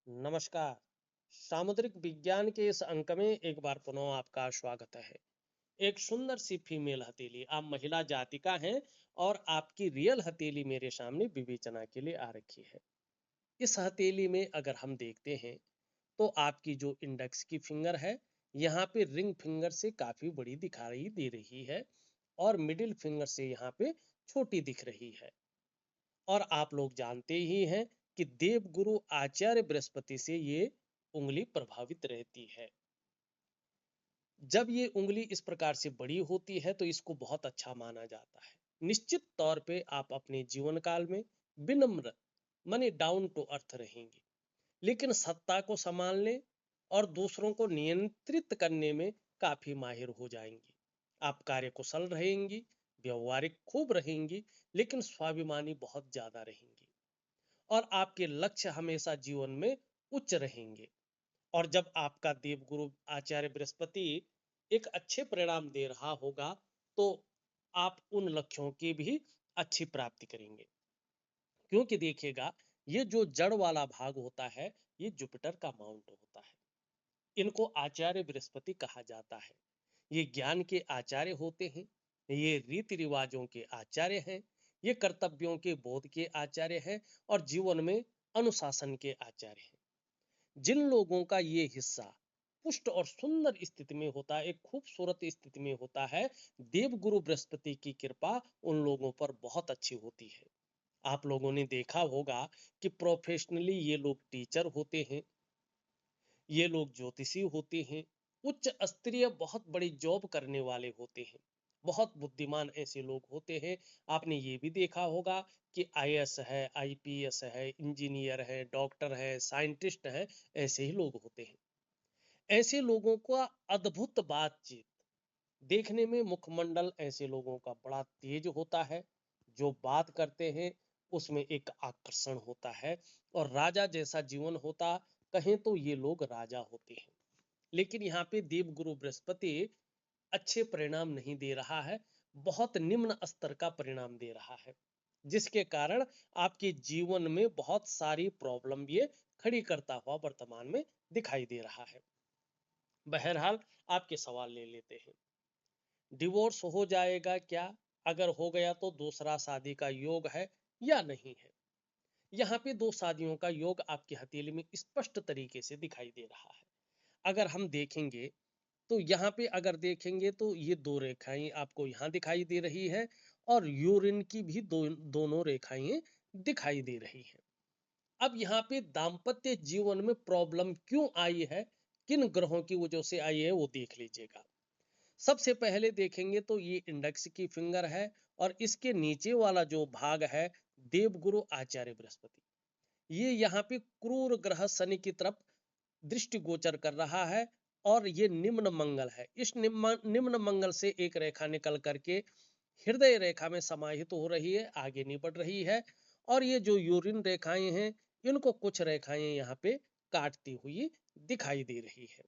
नमस्कार। सामुद्रिक विज्ञान के इस अंक में एक बार पुनः आपका स्वागत है। एक सुंदर सी फीमेल हथेली, आप महिला जाति का हैं और आपकी रियल हथेली मेरे सामने विवेचना के लिए आ रखी है। इस हथेली में अगर हम देखते हैं तो आपकी जो इंडेक्स की फिंगर है, यहाँ पे रिंग फिंगर से काफी बड़ी दिखाई दे रही है और मिडिल फिंगर से यहाँ पे छोटी दिख रही है। और आप लोग जानते ही हैं कि देवगुरु आचार्य बृहस्पति से ये उंगली प्रभावित रहती है। जब ये उंगली इस प्रकार से बड़ी होती है तो इसको बहुत अच्छा माना जाता है। निश्चित तौर पे आप अपने जीवन काल में विनम्र माने डाउन टू अर्थ रहेंगे, लेकिन सत्ता को संभालने और दूसरों को नियंत्रित करने में काफी माहिर हो जाएंगी। आप कार्यकुशल रहेंगी, व्यवहारिक खूब रहेंगी, लेकिन स्वाभिमानी बहुत ज्यादा रहेंगी और आपके लक्ष्य हमेशा जीवन में उच्च रहेंगे। और जब आपका देवगुरु आचार्य बृहस्पति एक अच्छे परिणाम दे रहा होगा तो आप उन लक्ष्यों की भी अच्छी प्राप्ति करेंगे। क्योंकि देखिएगा, ये जो जड़ वाला भाग होता है, ये जुपिटर का माउंट होता है। इनको आचार्य बृहस्पति कहा जाता है। ये ज्ञान के आचार्य होते हैं, ये रीति रिवाजों के आचार्य हैं, ये कर्तव्यों के बोध के आचार्य हैं और जीवन में अनुशासन के आचार्य हैं। जिन लोगों का ये हिस्सा पुष्ट और सुंदर स्थिति में होता है, एक खूबसूरत स्थिति में होता है, देवगुरु बृहस्पति की कृपा उन लोगों पर बहुत अच्छी होती है। आप लोगों ने देखा होगा कि प्रोफेशनली ये लोग टीचर होते हैं, ये लोग ज्योतिषी होते हैं, उच्च स्तरीय बहुत बड़ी जॉब करने वाले होते हैं, बहुत बुद्धिमान ऐसे लोग होते हैं। आपने ये भी देखा होगा कि आईएएस है, आईपीएस है, इंजीनियर है, डॉक्टर है, साइंटिस्ट है, ऐसे ही लोग होते हैं। ऐसे लोगों का अद्भुत बातचीत देखने में, मुखमंडल ऐसे लोगों का बड़ा तेज होता है। जो बात करते हैं उसमें एक आकर्षण होता है और राजा जैसा जीवन होता, कहें तो ये लोग राजा होते हैं। लेकिन यहाँ पे देवगुरु बृहस्पति अच्छे परिणाम नहीं दे रहा है, बहुत निम्न स्तर का परिणाम दे रहा है, जिसके कारण आपके जीवन में बहुत सारी प्रॉब्लम ये खड़ी करता हुआ वर्तमान में दिखाई दे रहा है। बहरहाल, आपके सवाल ले लेते हैं। डिवोर्स हो जाएगा क्या? अगर हो गया तो दूसरा शादी का योग है या नहीं है? यहाँ पे दो शादियों का योग आपकी हथेली में स्पष्ट तरीके से दिखाई दे रहा है। अगर हम देखेंगे तो यहाँ पे अगर देखेंगे तो ये दो रेखाएं आपको यहाँ दिखाई दे रही है और यूरिन की भी दोनों रेखाएं दिखाई दे रही है। अब यहाँ पे दाम्पत्य जीवन में प्रॉब्लम क्यों आई है, किन ग्रहों की वजह से आई है, वो देख लीजिएगा। सबसे पहले देखेंगे तो ये इंडेक्स की फिंगर है और इसके नीचे वाला जो भाग है, देवगुरु आचार्य बृहस्पति, ये यहाँ पे क्रूर ग्रह शनि की तरफ दृष्टि गोचर कर रहा है और ये निम्न मंगल है। इस निम्न मंगल से एक रेखा निकल करके हृदय रेखा में समाहित हो रही है, आगे नहीं बढ़ रही है। और ये जो यूरिन रेखाएं हैं, इनको कुछ रेखाएं यहाँ पे काटती हुई दिखाई दे रही है।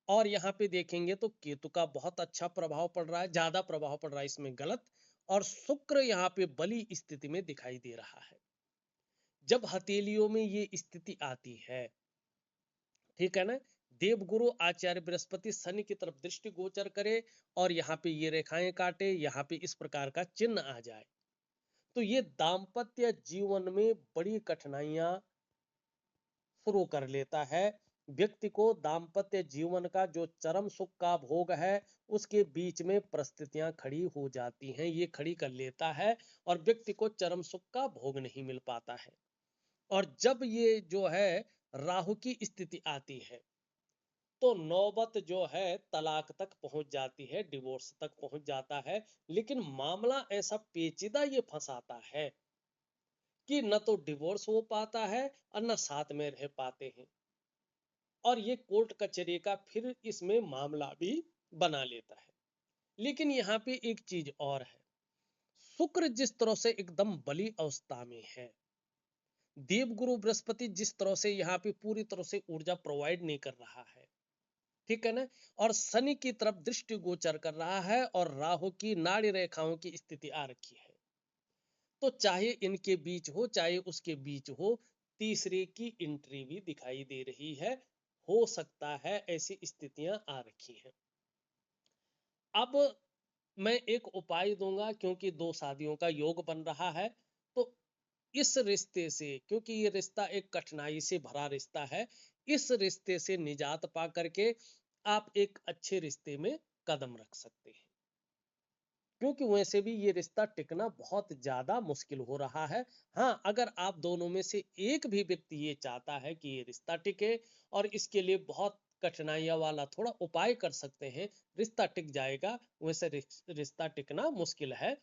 और यहाँ पे देखेंगे तो केतु का बहुत अच्छा प्रभाव पड़ रहा है, ज्यादा प्रभाव पड़ रहा है इसमें गलत। और शुक्र यहाँ पे बली स्थिति में दिखाई दे रहा है। जब हथेलियों में ये स्थिति आती है, ठीक है ना, देवगुरु आचार्य बृहस्पति शनि की तरफ दृष्टि गोचर करे और यहाँ पे ये रेखाएं काटे, यहाँ पे इस प्रकार का चिन्ह आ जाए, तो ये दाम्पत्य जीवन में बड़ी कठिनाइयां शुरू कर लेता है। व्यक्ति को दाम्पत्य जीवन का जो चरम सुख का भोग है, उसके बीच में परिस्थितियां खड़ी हो जाती हैं, ये खड़ी कर लेता है और व्यक्ति को चरम सुख का भोग नहीं मिल पाता है। और जब ये जो है राहु की स्थिति आती है तो नौबत जो है तलाक तक पहुंच जाती है, डिवोर्स तक पहुंच जाता है। लेकिन मामला ऐसा पेचीदा ये फंसाता है कि न तो डिवोर्स हो पाता है और न साथ में रह पाते हैं, और ये कोर्ट कचहरी का फिर इसमें मामला भी बना लेता है। लेकिन यहाँ पे एक चीज और है, शुक्र जिस तरह से एकदम बली अवस्था में है, देवगुरु बृहस्पति जिस तरह से यहाँ पे पूरी तरह से ऊर्जा प्रोवाइड नहीं कर रहा है, ठीक है ना, और शनि की तरफ दृष्टि गोचर कर रहा है और राहु की नाड़ी रेखाओं की स्थिति आ रखी है, तो चाहे इनके बीच हो चाहे उसके बीच हो, तीसरे की एंट्री भी दिखाई दे रही है। हो सकता है ऐसी स्थितियां आ रखी हैं। अब मैं एक उपाय दूंगा, क्योंकि दो शादियों का योग बन रहा है, तो इस रिश्ते से, क्योंकि ये रिश्ता एक कठिनाई से भरा रिश्ता है, इस रिश्ते से निजात पा करके आप एक अच्छे रिश्ते में कदम रख सकते हैं। क्योंकि वैसे भी ये रिश्ता टिकना बहुत ज्यादा मुश्किल हो रहा है। हाँ, अगर आप दोनों में से एक भी व्यक्ति ये चाहता है कि ये रिश्ता टिके और इसके लिए बहुत कठिनाइयां वाला थोड़ा उपाय कर सकते हैं, रिश्ता टिक जाएगा। वैसे रिश्ता टिकना मुश्किल है।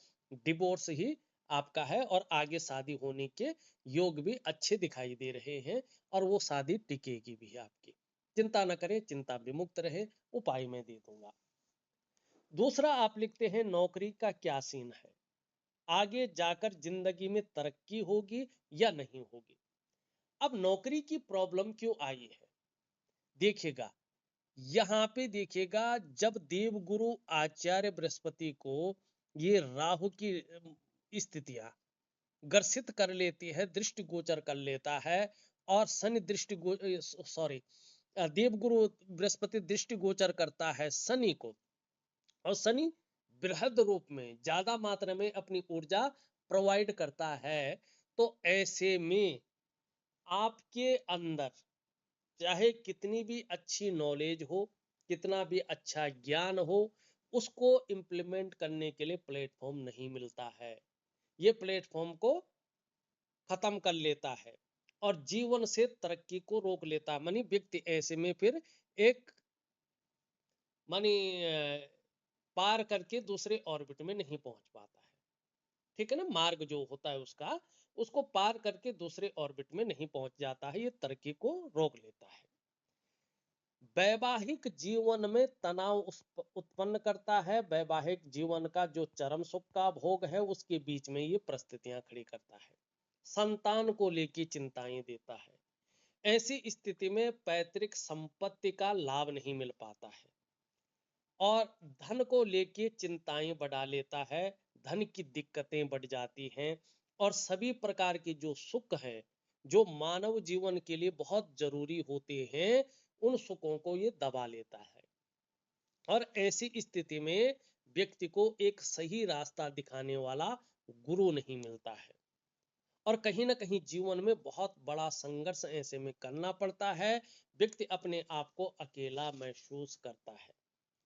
डिवोर्स ही आपका है और आगे शादी होने के योग भी अच्छे दिखाई दे रहे हैं, और वो शादी टिकेगी भी आपकी। चिंता न करें, चिंता विमुक्त रहे, उपाय मैं दे दूंगा। दूसरा आप लिखते हैं, नौकरी का क्या सीन है, आगे जाकर जिंदगी में तरक्की होगी या नहीं होगी। अब नौकरी की प्रॉब्लम क्यों आई है, देखिएगा, यहाँ पे देखिएगा, जब देवगुरु आचार्य बृहस्पति को ये राहु की स्थितियां ग्रसित कर लेती है, दृष्टि गोचर कर लेता है, और शनि सॉरी, देवगुरु बृहस्पति दृष्टि गोचर करता है शनि को, और शनि बृहद रूप में ज्यादा मात्रा में अपनी ऊर्जा प्रोवाइड करता है। तो ऐसे में आपके अंदर चाहे कितनी भी अच्छी नॉलेज हो, कितना भी अच्छा ज्ञान हो, उसको इम्प्लीमेंट करने के लिए प्लेटफॉर्म नहीं मिलता है। ये प्लेटफॉर्म को खत्म कर लेता है और जीवन से तरक्की को रोक लेता है। मानी व्यक्ति ऐसे में फिर एक मानी पार करके दूसरे ऑर्बिट में नहीं पहुंच पाता है। ठीक है ना, मार्ग जो होता है उसका, उसको पार करके दूसरे ऑर्बिट में नहीं पहुंच जाता है, ये तरक्की को रोक लेता है। वैवाहिक जीवन में तनाव उत्पन्न करता है। वैवाहिक जीवन का जो चरम सुख का भोग है, उसके बीच में ये परिस्थितियां खड़ी करता है। संतान को लेकर चिंताएं देता है। ऐसी स्थिति में पैतृक संपत्ति का लाभ नहीं मिल पाता है, और धन को लेके चिंताएं बढ़ा लेता है। धन की दिक्कतें बढ़ जाती हैं, और सभी प्रकार के जो सुख है, जो मानव जीवन के लिए बहुत जरूरी होते हैं, उन सुखों को ये दबा लेता है। और ऐसी स्थिति में व्यक्ति को एक सही रास्ता दिखाने वाला गुरु नहीं मिलता है, और कहीं ना कहीं जीवन में बहुत बड़ा संघर्ष ऐसे में करना पड़ता है। व्यक्ति अपने आप को अकेला महसूस करता है।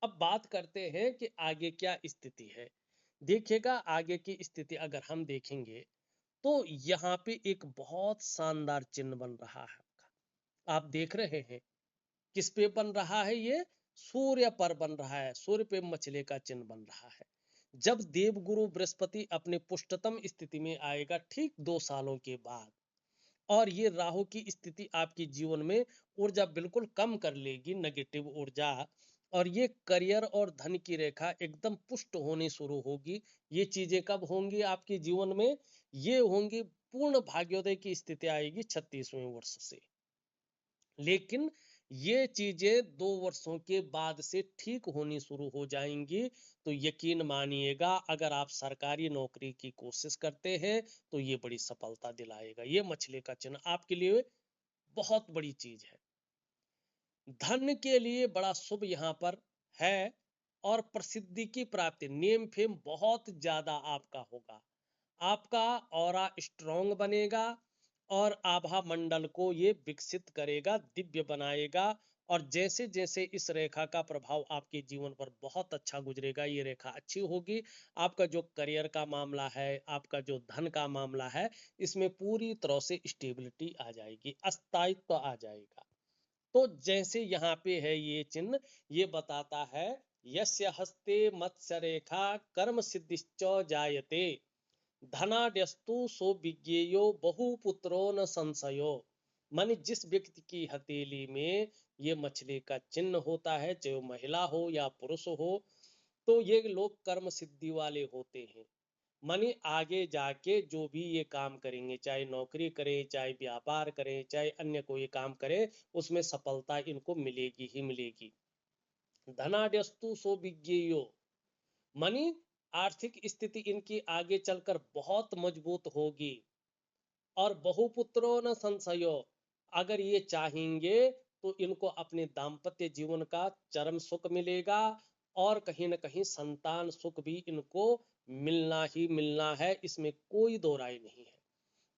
अब बात करते हैं कि आगे क्या स्थिति है। देखिएगा, आगे की स्थिति अगर हम देखेंगे, तो यहाँ पे एक बहुत शानदार चिन्ह बन रहा है आपका। आप देख रहे हैं किस पे बन रहा है, ये सूर्य पर बन रहा है। सूर्य पे मछली का चिन्ह बन रहा है। जब देवगुरु बृहस्पति अपने पुष्टतम स्थिति में आएगा ठीक 2 सालों के बाद, और ये राहु की स्थिति आपके जीवन में ऊर्जा बिल्कुल कम कर लेगी, नेगेटिव ऊर्जा, और ये करियर और धन की रेखा एकदम पुष्ट होनी शुरू होगी। ये चीजें कब होंगी आपके जीवन में, ये होंगी पूर्ण भाग्योदय की स्थिति आएगी 36वें वर्ष से। लेकिन ये चीजें 2 वर्षों के बाद से ठीक होनी शुरू हो जाएंगी। तो यकीन मानिएगा, अगर आप सरकारी नौकरी की कोशिश करते हैं, तो ये बड़ी सफलता दिलाएगा। ये मछली का चिन्ह आपके लिए बहुत बड़ी चीज है। धन के लिए बड़ा शुभ यहाँ पर है, और प्रसिद्धि की प्राप्ति, नेम फेम बहुत ज्यादा आपका होगा। आपका ऑरा स्ट्रांग बनेगा, और आभा मंडल को ये विकसित करेगा, दिव्य बनाएगा। और जैसे जैसे इस रेखा का प्रभाव आपके जीवन पर बहुत अच्छा गुजरेगा, ये रेखा अच्छी होगी, आपका जो करियर का मामला है, आपका जो धन का मामला है, इसमें पूरी तरह से स्टेबिलिटी आ जाएगी, स्थायित्व आ जाएगा। तो जैसे यहाँ पे है ये चिन्ह, ये बताता है, यस्य हस्ते मत्स्य रेखा कर्म सिद्धिश्च जायते, धनाड्यस्तु सो विज्ञेयो बहुपुत्रो न संशयो। माने जिस व्यक्ति की हथेली में ये मछली का चिन्ह होता है, चाहे वो महिला हो या पुरुष हो, तो ये लोग कर्म सिद्धि वाले होते हैं। माने आगे जाके जो भी ये काम करेंगे, चाहे नौकरी करें, चाहे व्यापार करें, चाहे अन्य कोई काम करें, उसमें सफलता इनको मिलेगी ही मिलेगी। धनाड्यस्तु सो विज्ञेयो, मानी आर्थिक स्थिति इनकी आगे चलकर बहुत मजबूत होगी। और बहुपुत्रो न संशयो, अगर ये चाहेंगे तो इनको अपने दाम्पत्य जीवन का चरम सुख मिलेगा और कहीं न कहीं संतान सुख भी इनको मिलना ही मिलना है, इसमें कोई दो राय नहीं है।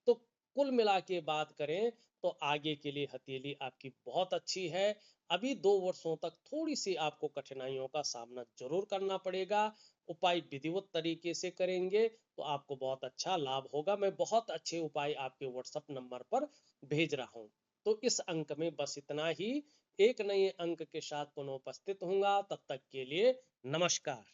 तो कुल मिला के बात करें तो आगे के लिए हथेली आपकी बहुत अच्छी है। अभी 2 वर्षों तक थोड़ी सी आपको कठिनाइयों का सामना जरूर करना पड़ेगा। उपाय विधिवत तरीके से करेंगे तो आपको बहुत अच्छा लाभ होगा। मैं बहुत अच्छे उपाय आपके व्हाट्सएप नंबर पर भेज रहा हूँ। तो इस अंक में बस इतना ही। एक नए अंक के साथ पुनः उपस्थित होऊंगा, तब तक के लिए नमस्कार।